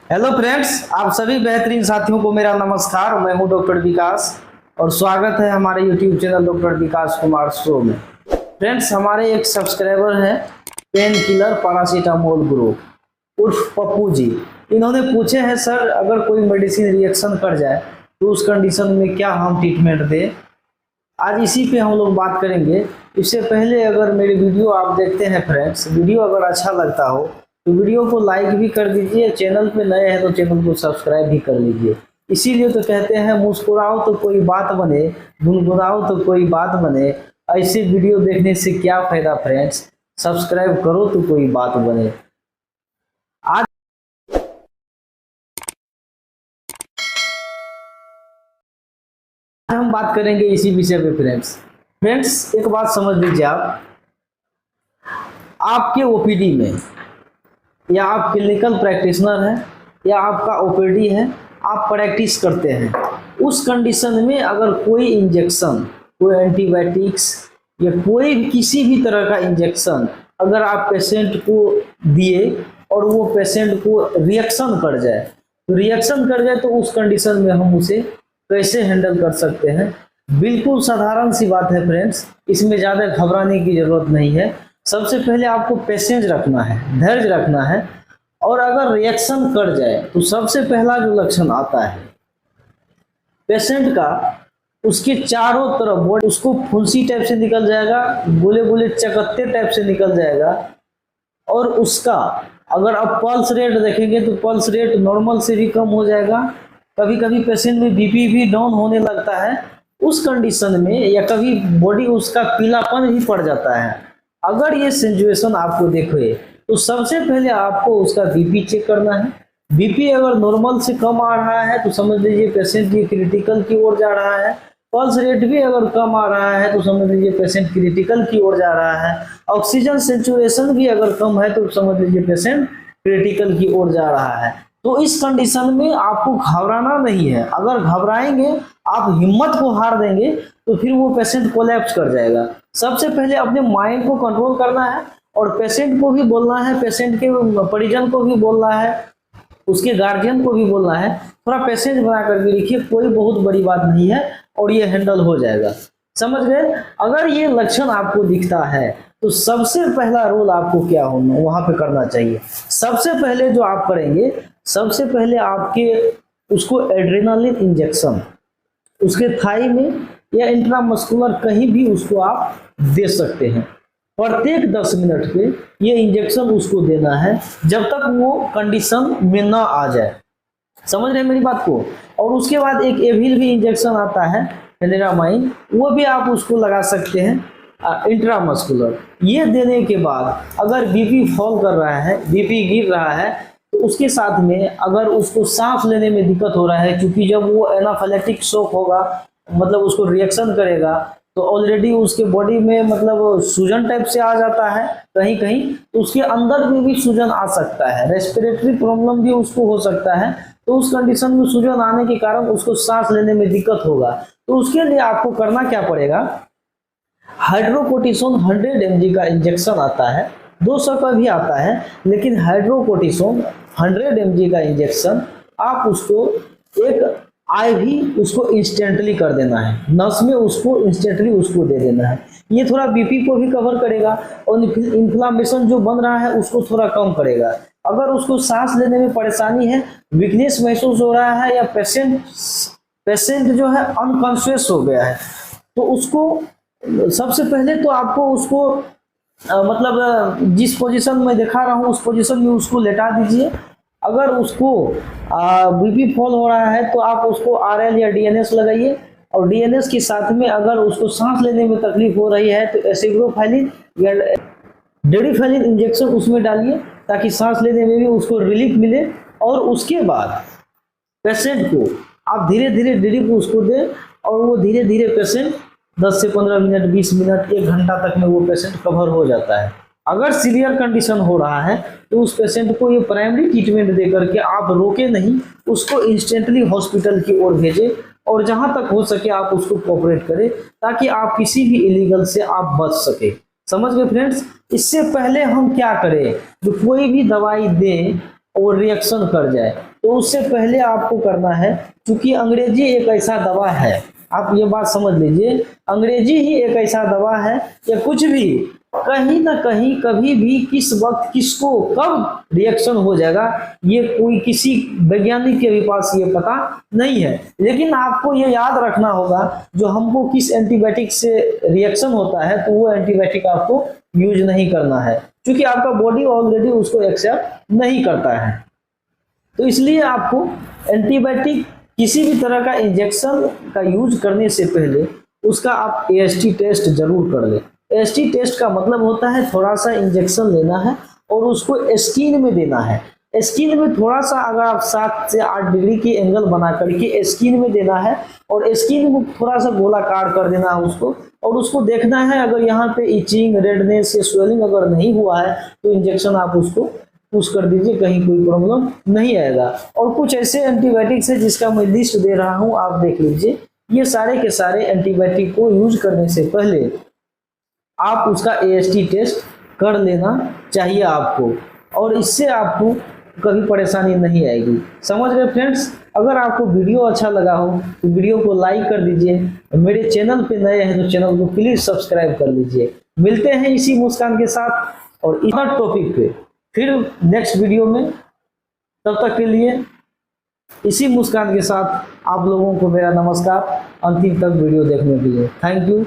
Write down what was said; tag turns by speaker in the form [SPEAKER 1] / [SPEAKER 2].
[SPEAKER 1] Hello friends, आप सभी बेहतरीन साथियों को मेरा नमस्कार। मैं हूं डॉक्टर विकास और स्वागत है हमारे यूट्यूब चैनल डॉक्टर विकास कुमार शो में। फ्रेंड्स, हमारे एक सब्सक्राइबर हैं पेन किलर पैरासीटामोल ग्रुप उर्फ पप्पू जी। इन्होंने पूछे हैं, सर अगर कोई मेडिसिन रिएक्शन कर जाए तो उस कंडीशन में क्या हम ट्रीटमेंट दें। आज इसी पे हम लोग बात करेंगे। इससे पहले अगर मेरी वीडियो आप देखते हैं फ्रेंड्स, वीडियो अगर अच्छा लगता हो तो वीडियो को लाइक भी कर दीजिए। चैनल पे नए हैं तो चैनल को सब्सक्राइब भी कर लीजिए। इसीलिए तो कहते हैं मुस्कुराओ तो कोई बात बने, गुनगुनाओ तो कोई बात बने। ऐसे वीडियो देखने से क्या फायदा फ्रेंड्स, सब्सक्राइब करो तो कोई बात बने। आज हम बात करेंगे इसी विषय पे फ्रेंड्स, एक बात समझ लीजिए। आप आपके ओपीडी में या आप क्लिनिकल प्रैक्टिशनर हैं या आपका ओपीडी है, आप प्रैक्टिस करते हैं, उस कंडीशन में अगर कोई इंजेक्शन, कोई एंटीबायोटिक्स या कोई किसी भी तरह का इंजेक्शन अगर आप पेशेंट को दिए और वो पेशेंट को रिएक्शन कर जाए तो उस कंडीशन में हम उसे कैसे हैंडल कर सकते हैं। बिल्कुल साधारण सी बात है फ्रेंड्स, इसमें ज़्यादा घबराने की जरूरत नहीं है। सबसे पहले आपको पेशेंस रखना है, धैर्य रखना है। और अगर रिएक्शन कर जाए तो सबसे पहला जो लक्षण आता है पेशेंट का, उसके चारों तरफ बॉडी उसको फुंसी टाइप से निकल जाएगा, गोले गोले चकत्ते टाइप से निकल जाएगा। और उसका अगर आप पल्स रेट देखेंगे तो पल्स रेट नॉर्मल से भी कम हो जाएगा। कभी कभी पेशेंट में बीपी भी डाउन होने लगता है उस कंडीशन में, या कभी बॉडी उसका पीलापन भी पड़ जाता है। अगर ये सिचुएशन आपको देखे तो सबसे पहले आपको उसका बीपी चेक करना है। बीपी अगर नॉर्मल से कम आ रहा है तो समझ लीजिए पेशेंट ये क्रिटिकल की ओर जा रहा है। पल्स रेट भी अगर कम आ रहा है तो समझ लीजिए पेशेंट क्रिटिकल की ओर जा रहा है। ऑक्सीजन सेचुरेशन भी अगर कम है तो समझ लीजिए पेशेंट क्रिटिकल की ओर जा रहा है। तो इस कंडीशन में आपको घबराना नहीं है। अगर घबराएंगे, आप हिम्मत को हार देंगे तो फिर वो पेशेंट कोलैप्स कर जाएगा। सबसे पहले अपने माइंड को कंट्रोल करना है और पेशेंट को भी बोलना है, पेशेंट के परिजन को भी बोलना है, उसके गार्जियन को भी बोलना है। थोड़ा पेशेंस बना करके लिखिए, कोई बहुत बड़ी बात नहीं है और ये हैंडल हो जाएगा। समझ गए। अगर ये लक्षण आपको दिखता है तो सबसे पहला रोल आपको क्या होना वहां पे करना चाहिए। सबसे पहले जो आप करेंगे, सबसे पहले आपके उसको एड्रेनालिन इंजेक्शन उसके थाई में या इंट्रामस्कुलर कहीं भी उसको आप दे सकते हैं। प्रत्येक 10 मिनट पे ये इंजेक्शन उसको देना है जब तक वो कंडीशन में ना आ जाए। समझ रहे हैं मेरी बात को। और उसके बाद एक एविल भी इंजेक्शन आता है, फेनेरामाइन, वो भी आप उसको लगा सकते हैं इंट्रामस्कुलर। ये देने के बाद अगर बीपी फॉल कर रहा है, बीपी गिर रहा है, तो उसके साथ में अगर उसको सांस लेने में दिक्कत हो रहा है, क्योंकि जब वो एनाफिलेक्टिक शॉक होगा, मतलब उसको रिएक्शन करेगा तो ऑलरेडी उसके बॉडी में मतलब सूजन टाइप से आ जाता है कहीं कहीं, तो उसके अंदर में भी सूजन आ सकता है, रेस्पिरेटरी प्रॉब्लम भी उसको हो सकता है। तो उस कंडीशन में सूजन आने के कारण उसको सांस लेने में दिक्कत होगा। तो उसके लिए आपको करना क्या पड़ेगा, हाइड्रोकोर्टिसोन 100 mg का इंजेक्शन आता है, 200 का भी आता है, लेकिन हाइड्रोकोर्टिसोन 100 mg का इंजेक्शन आप उसको एक आईवी उसको इंस्टेंटली कर देना है, नस में उसको इंस्टेंटली उसको दे देना है। ये थोड़ा बीपी को भी कवर करेगा और इन्फ्लामेशन जो बन रहा है उसको थोड़ा कम करेगा। अगर उसको सांस लेने में परेशानी है, वीकनेस महसूस हो रहा है, या पेशेंट जो है अनकॉन्शियस हो गया है, तो उसको सबसे पहले तो आपको उसको मतलब जिस पोजीशन में दिखा रहा हूँ उस पोजीशन में उसको लेटा दीजिए। अगर उसको बीपी फॉल हो रहा है तो आप उसको आरएल या डीएनएस लगाइए, और डीएनएस के साथ में अगर उसको सांस लेने में तकलीफ हो रही है तो एसिग्रोफाइलिन या डेडिफाइलिन इंजेक्शन उसमें डालिए ताकि सांस लेने में भी उसको रिलीफ मिले। और उसके बाद पेशेंट को आप धीरे धीरे ड्रिप उसको दें और वो धीरे धीरे पेशेंट 10 से 15 मिनट, 20 मिनट, 1 घंटा तक में वो पेशेंट कवर हो जाता है। अगर सीवियर कंडीशन हो रहा है तो उस पेशेंट को ये प्राइमरी ट्रीटमेंट देकर के आप रोके नहीं, उसको इंस्टेंटली हॉस्पिटल की ओर भेजें और जहां तक हो सके आप उसको कोऑपरेट करें ताकि आप किसी भी इलीगल से आप बच सके। समझ गए फ्रेंड्स। इससे पहले हम क्या करें, जो कोई भी दवाई दें और रिएक्शन कर जाए तो उससे पहले आपको करना है, क्योंकि अंग्रेजी एक ऐसा दवा है, आप ये बात समझ लीजिए, अंग्रेजी ही एक ऐसा दवा है कि कुछ भी कहीं ना कहीं कभी भी किस वक्त किसको कब रिएक्शन हो जाएगा, ये कोई किसी वैज्ञानिक के भी पास ये पता नहीं है। लेकिन आपको ये याद रखना होगा जो हमको किस एंटीबायोटिक से रिएक्शन होता है, तो वो एंटीबायोटिक आपको यूज नहीं करना है, क्योंकि आपका बॉडी ऑलरेडी उसको एक्सेप्ट नहीं करता है। तो इसलिए आपको एंटीबायोटिक किसी भी तरह का इंजेक्शन का यूज करने से पहले उसका आप एएसटी टेस्ट जरूर कर लें। एएसटी टेस्ट का मतलब होता है थोड़ा सा इंजेक्शन लेना है और उसको स्किन में देना है। स्किन में थोड़ा सा अगर आप 7 से 8 डिग्री की एंगल बना करके स्किन में देना है और स्किन में थोड़ा सा गोलाकार कर देना है उसको, और उसको देखना है अगर यहाँ पे इचिंग, रेडनेस या स्वेलिंग अगर नहीं हुआ है तो इंजेक्शन आप उसको पुश कर दीजिए, कहीं कोई प्रॉब्लम नहीं आएगा। और कुछ ऐसे एंटीबायोटिक्स है जिसका मैं लिस्ट दे रहा हूँ, आप देख लीजिए। ये सारे के सारे एंटीबायोटिक को यूज करने से पहले आप उसका एएसटी टेस्ट कर लेना चाहिए आपको, और इससे आपको कभी परेशानी नहीं आएगी। समझ गए फ्रेंड्स? अगर आपको वीडियो अच्छा लगा हो तो वीडियो को लाइक कर दीजिए, मेरे चैनल पे नए हैं तो चैनल को प्लीज सब्सक्राइब कर लीजिए। मिलते हैं इसी मुस्कान के साथ और इस टॉपिक पे फिर नेक्स्ट वीडियो में। तब तक के लिए इसी मुस्कान के साथ आप लोगों को मेरा नमस्कार, अंतिम तक वीडियो देखने के लिए थैंक यू।